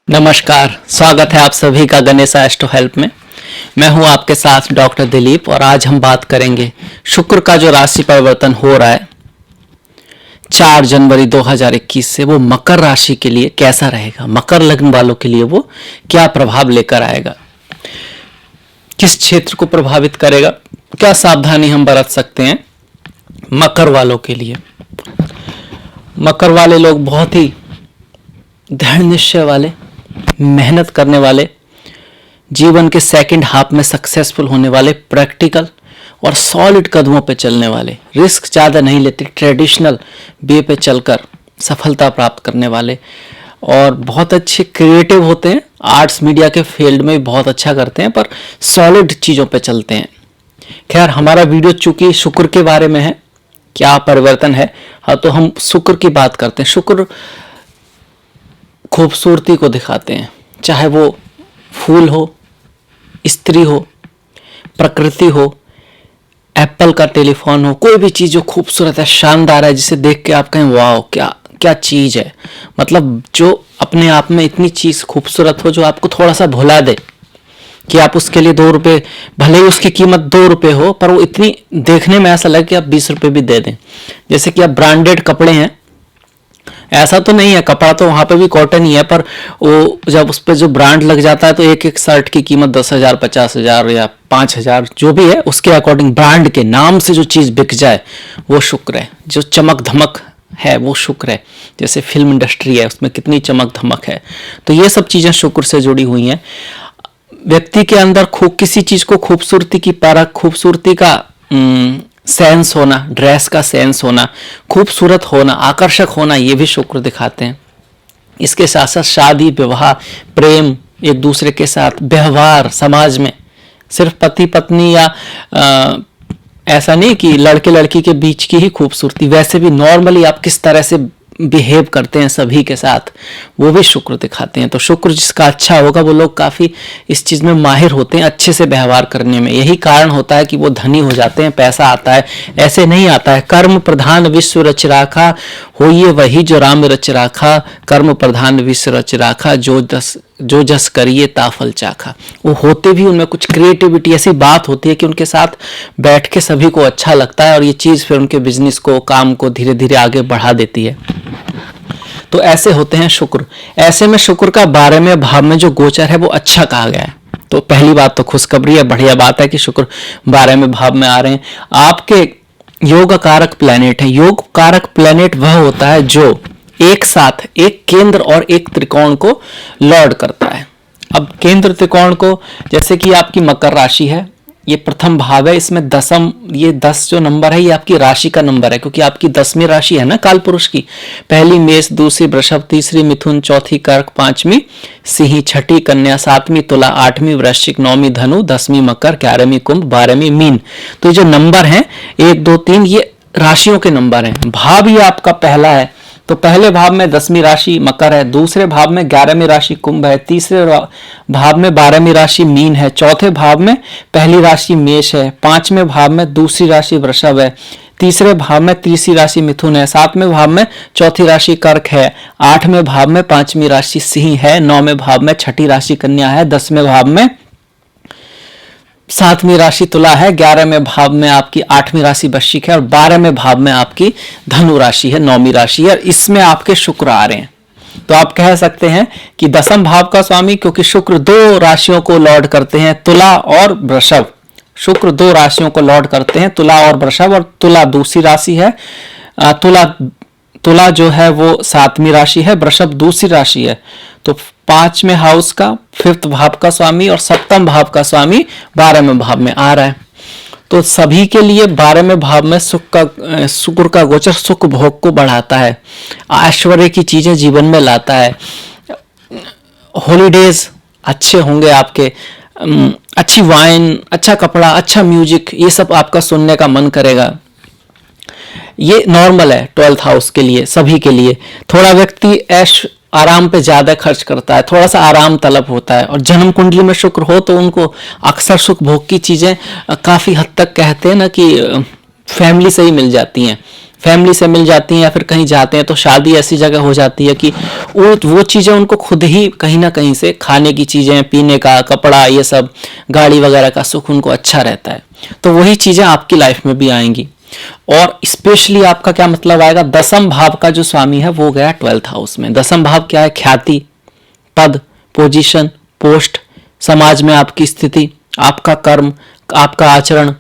नमस्कार, स्वागत है आप सभी का गणेश एस्ट्रो हेल्प में। मैं हूं आपके साथ डॉक्टर दिलीप और आज हम बात करेंगे शुक्र का जो राशि परिवर्तन हो रहा है 4 जनवरी 2021 से वो मकर राशि के लिए कैसा रहेगा, मकर लग्न वालों के लिए वो क्या प्रभाव लेकर आएगा, किस क्षेत्र को प्रभावित करेगा, क्या सावधानी हम बरत सकते हैं मकर वालों के लिए। मकर वाले लोग बहुत ही दृढ़ निश्चय वाले, मेहनत करने वाले, जीवन के सेकंड हाफ में सक्सेसफुल होने वाले, प्रैक्टिकल और सॉलिड कदमों पे चलने वाले, रिस्क ज़्यादा नहीं लेते, ट्रेडिशनल वे पे चलकर सफलता प्राप्त करने वाले और बहुत अच्छे क्रिएटिव होते हैं। आर्ट्स मीडिया के फील्ड में बहुत अच्छा करते हैं पर सॉलिड चीज़ों पे चलते हैं। खैर, हमारा वीडियो चूंकि शुक्र के बारे में है, क्या परिवर्तन है, हाँ, तो हम शुक्र की बात करते हैं। शुक्र खूबसूरती को दिखाते हैं, चाहे वो फूल हो, स्त्री हो, प्रकृति हो, एप्पल का टेलीफोन हो, कोई भी चीज़ जो खूबसूरत है, शानदार है, जिसे देख के आप कहें वाह क्या क्या चीज़ है, मतलब जो अपने आप में इतनी चीज़ खूबसूरत हो जो आपको थोड़ा सा भुला दे कि आप उसके लिए 2 रुपये, भले ही उसकी कीमत 2 रुपये हो पर वो इतनी देखने में ऐसा लगे कि आप 20 रुपये भी दे दें। जैसे कि आप ब्रांडेड कपड़े हैं, ऐसा तो नहीं है, कपड़ा तो वहाँ पे भी कॉटन ही है पर वो जब उस पर जो ब्रांड लग जाता है तो एक एक शर्ट की कीमत 10,000, 50,000 या 5,000 जो भी है उसके अकॉर्डिंग ब्रांड के नाम से जो चीज़ बिक जाए वो शुक्र है। जो चमक धमक है वो शुक्र है। जैसे फिल्म इंडस्ट्री है, उसमें कितनी चमक धमक है, तो ये सब चीज़ें शुक्र से जुड़ी हुई हैं। व्यक्ति के अंदर किसी चीज़ को खूबसूरती की परख, खूबसूरती का सेंस होना, ड्रेस का सेंस होना, खूबसूरत होना, आकर्षक होना, ये भी शुक्र दिखाते हैं। इसके साथ साथ शादी, विवाह, प्रेम, एक दूसरे के साथ व्यवहार, समाज में सिर्फ पति पत्नी या ऐसा नहीं कि लड़के लड़की के बीच की ही खूबसूरती, वैसे भी नॉर्मली आप किस तरह से बिहेव करते हैं सभी के साथ, वो भी शुक्र दिखाते हैं। तो शुक्र जिसका अच्छा होगा वो लोग काफ़ी इस चीज़ में माहिर होते हैं, अच्छे से व्यवहार करने में। यही कारण होता है कि वो धनी हो जाते हैं, पैसा आता है, ऐसे नहीं आता है। कर्म प्रधान विश्व रच राखा, होइए वही जो राम रच राखा, कर्म प्रधान विश्व रच राखा, जो जस करिए ताफल चाखा। वो होते भी उनमें कुछ क्रिएटिविटी, ऐसी बात होती है कि उनके साथ बैठ के सभी को अच्छा लगता है और ये चीज़ फिर उनके बिजनेस को, काम को धीरे धीरे आगे बढ़ा देती है। तो ऐसे होते हैं शुक्र। ऐसे में शुक्र का 12वें भाव में जो गोचर है वो अच्छा कहा गया है। तो पहली बात तो खुशखबरी है, बढ़िया बात है कि शुक्र 12वें भाव में आ रहे हैं। आपके योग कारक प्लैनेट है। योग कारक प्लैनेट वह होता है जो एक साथ एक केंद्र और एक त्रिकोण को लॉर्ड करता है। अब केंद्र त्रिकोण को, जैसे कि आपकी मकर राशि है, ये प्रथम भाव है, इसमें दसम, ये 10 जो नंबर है ये आपकी राशि का नंबर है, क्योंकि आपकी 10वीं राशि है ना काल पुरुष की। पहली मेष, दूसरी वृषभ, तीसरी मिथुन, चौथी कर्क, 5वीं सिंह, 6ठी कन्या, 7वीं तुला, 8वीं वृश्चिक, 9वीं धनु, 10वीं मकर, 11वीं कुंभ, 12वीं मीन। तो जो नंबर हैं 1, 2, 3 ये राशियों के नंबर हैं। भाव ये आपका पहला है, तो पहले भाव में 10वीं राशि मकर है, दूसरे भाव में 11वीं राशि कुंभ है, तीसरे भाव में 12वीं राशि मीन है, चौथे भाव में पहली राशि मेष है, 5वें भाव में दूसरी राशि वृषभ है, तीसरे भाव में तीसरी राशि मिथुन है, 7वें भाव में चौथी राशि कर्क है, 8वें भाव में 5वीं राशि सिंह है, 9वें भाव में 6ठी राशि कन्या है, 10वें भाव में 7वीं राशि तुला है, 11वें भाव में आपकी 8वीं राशि वृश्चिक है और 12वें भाव में आपकी धनु राशि है, 9वीं राशि है। इसमें आपके शुक्र आ रहे हैं। तो आप कह सकते हैं कि 10म भाव का स्वामी, क्योंकि शुक्र 2 राशियों को लॉर्ड करते हैं, तुला और वृषभ। शुक्र 2 राशियों को लॉर्ड करते हैं, तुला और वृषभ, और तुला दूसरी राशि है। तुला जो है वो 7वीं राशि है, वृषभ दूसरी राशि है। तो 5वें हाउस का 5th भाव का स्वामी और 7म भाव का स्वामी 12वें भाव में आ रहा है। तो सभी के लिए 12वें भाव में शुक्र का गोचर सुख भोग को बढ़ाता है, ऐश्वर्य की चीजें जीवन में लाता है, हॉलीडेज अच्छे होंगे आपके, अच्छी वाइन, अच्छा कपड़ा, अच्छा म्यूजिक, ये सब आपका सुनने का मन करेगा। ये नॉर्मल है 12th हाउस के लिए, सभी के लिए। थोड़ा व्यक्ति ऐश आराम पे ज्यादा खर्च करता है, थोड़ा सा आराम तलब होता है, और जन्म कुंडली में शुक्र हो तो उनको अक्सर सुख भोग की चीजें काफी हद तक कहते हैं ना कि फैमिली से ही मिल जाती हैं। फैमिली से मिल जाती हैं या फिर कहीं जाते हैं तो शादी ऐसी जगह हो जाती है कि वो चीज़ें उनको खुद ही कहीं ना कहीं से, खाने की चीज़ें, पीने का, कपड़ा, ये सब, गाड़ी वगैरह का सुख उनको अच्छा रहता है। तो वही चीज़ें आपकी लाइफ में भी आएंगी। और स्पेशली आपका क्या मतलब आएगा, दसम भाव का जो स्वामी है वो गया 12th हाउस में। दसम भाव क्या है, ख्याति, पद, पोजीशन, पोस्ट, समाज में आपकी स्थिति, आपका कर्म, आपका आचरण,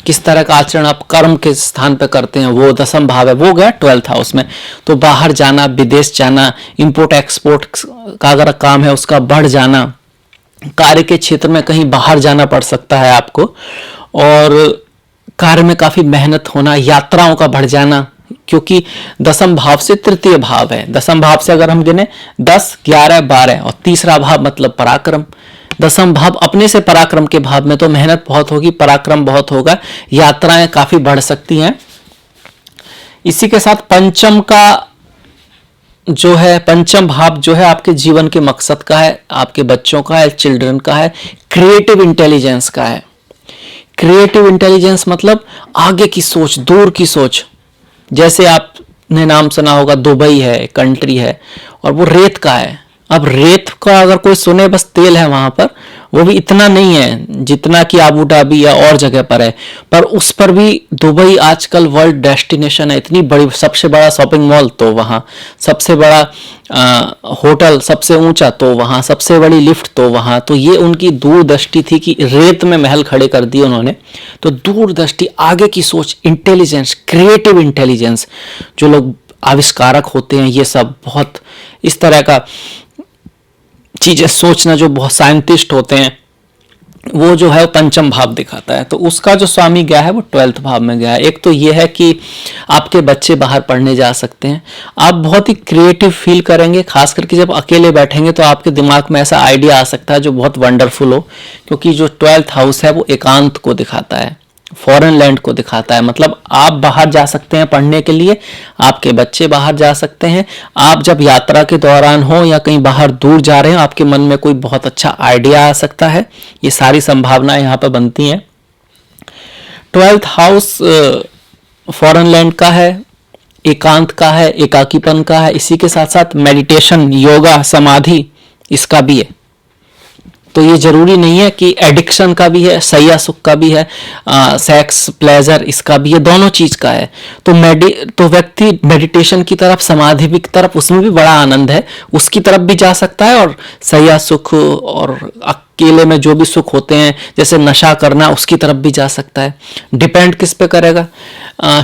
किस तरह का आचरण आप कर्म के स्थान पर करते हैं, वो दसम भाव है, वो गया 12th हाउस में। तो बाहर जाना, विदेश जाना, इंपोर्ट एक्सपोर्ट का अगर काम है उसका बढ़ जाना, कार्य के क्षेत्र में कहीं बाहर जाना पड़ सकता है आपको, और कार्य में काफी मेहनत होना, यात्राओं का बढ़ जाना, क्योंकि दसम भाव से तृतीय भाव है। दसम भाव से अगर हम गिने 10, 11, 12 और तीसरा भाव मतलब पराक्रम। दसम भाव अपने से पराक्रम के भाव में, तो मेहनत बहुत होगी, पराक्रम बहुत होगा, यात्राएं काफी बढ़ सकती हैं। इसी के साथ पंचम का जो है, पंचम भाव जो है आपके जीवन के मकसद का है, आपके बच्चों का है, चिल्ड्रन का है, क्रिएटिव इंटेलिजेंस का है। क्रिएटिव इंटेलिजेंस मतलब आगे की सोच, दूर की सोच। जैसे आपने नाम सुना होगा, दुबई है, कंट्री है, और वो रेत का है। अब रेत का अगर कोई सुने, बस तेल है वहां पर, वो भी इतना नहीं है जितना कि आबू धाबी या और जगह पर है, पर उस पर भी दुबई आजकल वर्ल्ड डेस्टिनेशन है। इतनी बड़ी, सबसे बड़ा शॉपिंग मॉल तो वहां, सबसे बड़ा होटल, सबसे ऊंचा तो वहां, सबसे बड़ी लिफ्ट तो वहां। तो ये उनकी दूरदृष्टि थी कि रेत में महल खड़े कर दिए उन्होंने। तो दूरदृष्टि, आगे की सोच, इंटेलिजेंस, क्रिएटिव इंटेलिजेंस, जो लोग आविष्कारक होते हैं, ये सब बहुत इस तरह का चीजें सोचना, जो बहुत साइंटिस्ट होते हैं, वो जो है पंचम भाव दिखाता है। तो उसका जो स्वामी गया है वो 12th भाव में गया है। एक तो ये है कि आपके बच्चे बाहर पढ़ने जा सकते हैं, आप बहुत ही क्रिएटिव फील करेंगे, खास करके जब अकेले बैठेंगे तो आपके दिमाग में ऐसा आइडिया आ सकता है जो बहुत वंडरफुल हो, क्योंकि जो 12th हाउस है वो एकांत को दिखाता है, फॉरेन लैंड को दिखाता है। मतलब आप बाहर जा सकते हैं पढ़ने के लिए, आपके बच्चे बाहर जा सकते हैं, आप जब यात्रा के दौरान हो या कहीं बाहर दूर जा रहे हैं, आपके मन में कोई बहुत अच्छा आइडिया आ सकता है। ये सारी संभावनाएं यहाँ पर बनती हैं। 12th हाउस फॉरेन लैंड का है, एकांत का है, एकाकीपन का है। इसी के साथ साथ मेडिटेशन, योगा, समाधि, इसका भी है। तो ये जरूरी नहीं है कि एडिक्शन का भी है, सैया सुख का भी है, सेक्स प्लेजर इसका भी है, दोनों चीज का है। तो व्यक्ति मेडिटेशन की तरफ, समाधि की तरफ, उसमें भी बड़ा आनंद है, उसकी तरफ भी जा सकता है, और सैया सुख और अकेले में जो भी सुख होते हैं जैसे नशा करना, उसकी तरफ भी जा सकता है। डिपेंड किस पे करेगा,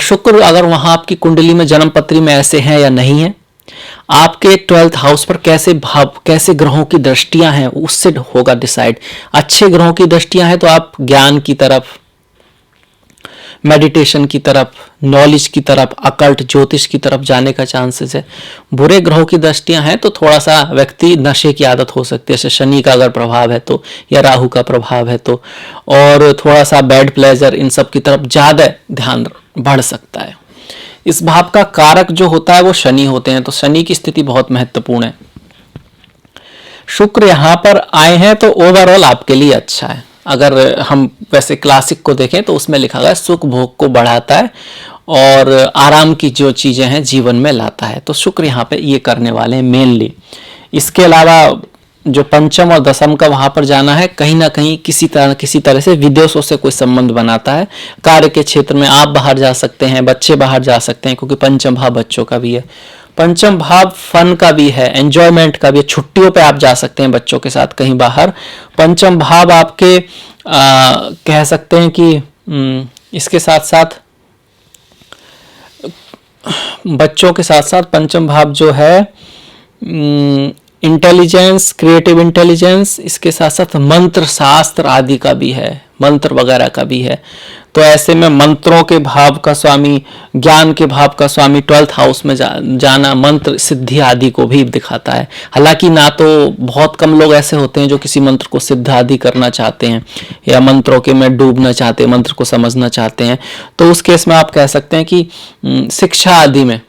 शुक्र अगर वहां आपकी कुंडली में, जन्म पत्री में ऐसे हैं या नहीं है, आपके 12th हाउस पर कैसे भाव, कैसे ग्रहों की दृष्टियां हैं, उससे होगा डिसाइड। अच्छे ग्रहों की दृष्टियां हैं तो आप ज्ञान की तरफ, मेडिटेशन की तरफ, नॉलेज की तरफ, अकल्ट ज्योतिष की तरफ जाने का चांसेस है। बुरे ग्रहों की दृष्टियां हैं तो थोड़ा सा व्यक्ति नशे की आदत हो सकती है, जैसे शनि का अगर प्रभाव है तो, या राहु का प्रभाव है तो, और थोड़ा सा बैड प्लेजर, इन सब की तरफ ज्यादा ध्यान बढ़ सकता है। इस भाव का कारक जो होता है वो शनि होते हैं, तो शनि की स्थिति बहुत महत्वपूर्ण है। शुक्र यहां पर आए हैं तो ओवरऑल आपके लिए अच्छा है। अगर हम वैसे क्लासिक को देखें तो उसमें लिखा गया सुख भोग को बढ़ाता है और आराम की जो चीजें हैं जीवन में लाता है। तो शुक्र यहाँ पे ये करने वाले हैं मेनली। इसके अलावा जो पंचम और दसम का वहां पर जाना है, कहीं ना कहीं किसी तरह से विदेशों से कोई संबंध बनाता है। कार्य के क्षेत्र में आप बाहर जा सकते हैं, बच्चे बाहर जा सकते हैं, क्योंकि पंचम भाव बच्चों का भी है, पंचम भाव फन का भी है, एंजॉयमेंट का भी है। छुट्टियों पे आप जा सकते हैं बच्चों के साथ कहीं बाहर। पंचम भाव आपके कह सकते हैं कि इसके साथ साथ बच्चों के साथ साथ पंचम भाव जो है इंटेलिजेंस, क्रिएटिव इंटेलिजेंस, इसके साथ साथ मंत्र शास्त्र आदि का भी है, मंत्र वगैरह का भी है। तो ऐसे में मंत्रों के भाव का स्वामी, ज्ञान के भाव का स्वामी 12th हाउस में जाना मंत्र सिद्धि आदि को भी दिखाता है। हालांकि ना तो बहुत कम लोग ऐसे होते हैं जो किसी मंत्र को सिद्ध आदि करना चाहते हैं या मंत्रों के में डूबना चाहते हैं, मंत्र को समझना चाहते हैं। तो उस केस में आप कह सकते हैं कि शिक्षा आदि में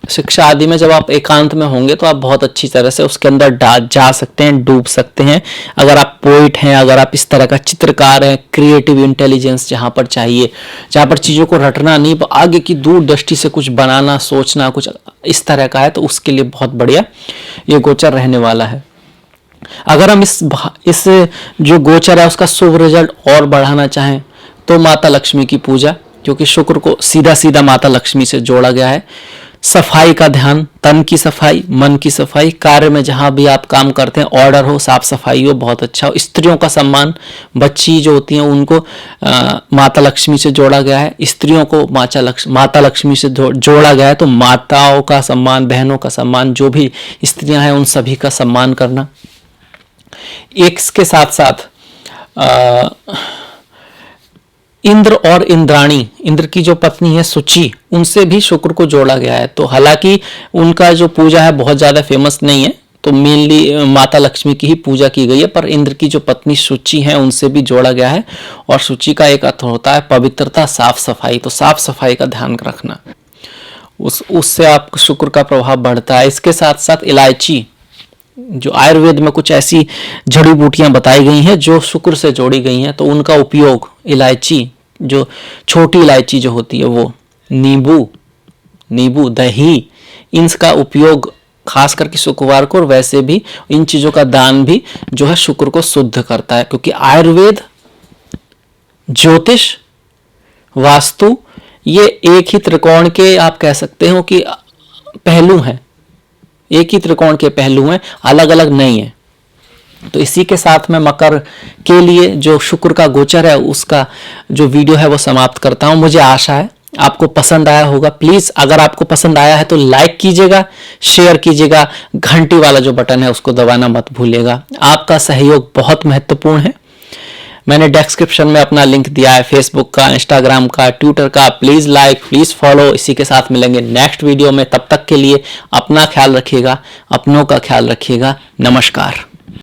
शिक्षा आदि में जब आप एकांत में होंगे तो आप बहुत अच्छी तरह से उसके अंदर जा सकते हैं, डूब सकते हैं। अगर आप पोइट हैं, अगर आप इस तरह का चित्रकार हैं, क्रिएटिव इंटेलिजेंस जहाँ पर चाहिए, जहाँ पर चीज़ों को रटना नहीं, आगे की दूरदृष्टि से कुछ बनाना, सोचना कुछ इस तरह का है, तो उसके लिए बहुत बढ़िया ये गोचर रहने वाला है। अगर हम इस जो गोचर है उसका शुभ रिजल्ट और बढ़ाना चाहें तो माता लक्ष्मी की पूजा, क्योंकि शुक्र को सीधा सीधा माता लक्ष्मी से जोड़ा गया है। सफाई का ध्यान, तन की सफाई, मन की सफाई, कार्य में जहां भी आप काम करते हैं ऑर्डर हो, साफ सफाई हो, बहुत अच्छा हो। स्त्रियों का सम्मान, बच्ची जो होती हैं उनको माता लक्ष्मी से जोड़ा गया है। स्त्रियों को माता लक्ष्मी से जोड़ा गया है, तो माताओं का सम्मान, बहनों का सम्मान, जो भी स्त्रियां हैं उन सभी का सम्मान करना। एक के साथ साथ इंद्र और इंद्राणी, इंद्र की जो पत्नी है सुचि, उनसे भी शुक्र को जोड़ा गया है। तो हालांकि उनका जो पूजा है बहुत ज़्यादा फेमस नहीं है, तो मेनली माता लक्ष्मी की ही पूजा की गई है, पर इंद्र की जो पत्नी सुचि है उनसे भी जोड़ा गया है। और सुचि का एक अर्थ होता है पवित्रता, साफ सफाई, तो साफ सफाई का ध्यान रखना, उससे आप शुक्र का प्रभाव बढ़ता है। इसके साथ साथ इलायची, जो आयुर्वेद में कुछ ऐसी जड़ी बूटियां बताई गई हैं जो शुक्र से जोड़ी गई हैं, तो उनका उपयोग, इलायची, जो छोटी इलायची जो होती है वो, नींबू, दही, इनका उपयोग खास करके शुक्रवार को, और वैसे भी इन चीजों का दान भी जो है शुक्र को शुद्ध करता है। क्योंकि आयुर्वेद, ज्योतिष, वास्तु, ये एक ही त्रिकोण के आप कह सकते हो कि पहलू हैं, एक ही त्रिकोण के पहलू हैं, अलग अलग नहीं है। तो इसी के साथ मैं मकर के लिए जो शुक्र का गोचर है उसका जो वीडियो है वो समाप्त करता हूं। मुझे आशा है आपको पसंद आया होगा। प्लीज अगर आपको पसंद आया है तो लाइक कीजिएगा, शेयर कीजिएगा, घंटी वाला जो बटन है उसको दबाना मत भूलिएगा। आपका सहयोग बहुत महत्वपूर्ण है। मैंने डिस्क्रिप्शन में अपना लिंक दिया है फेसबुक का, इंस्टाग्राम का, ट्विटर का। Please like, please follow. इसी के साथ मिलेंगे नेक्स्ट वीडियो में। तब तक के लिए अपना ख्याल रखिएगा, अपनों का ख्याल रखिएगा। नमस्कार।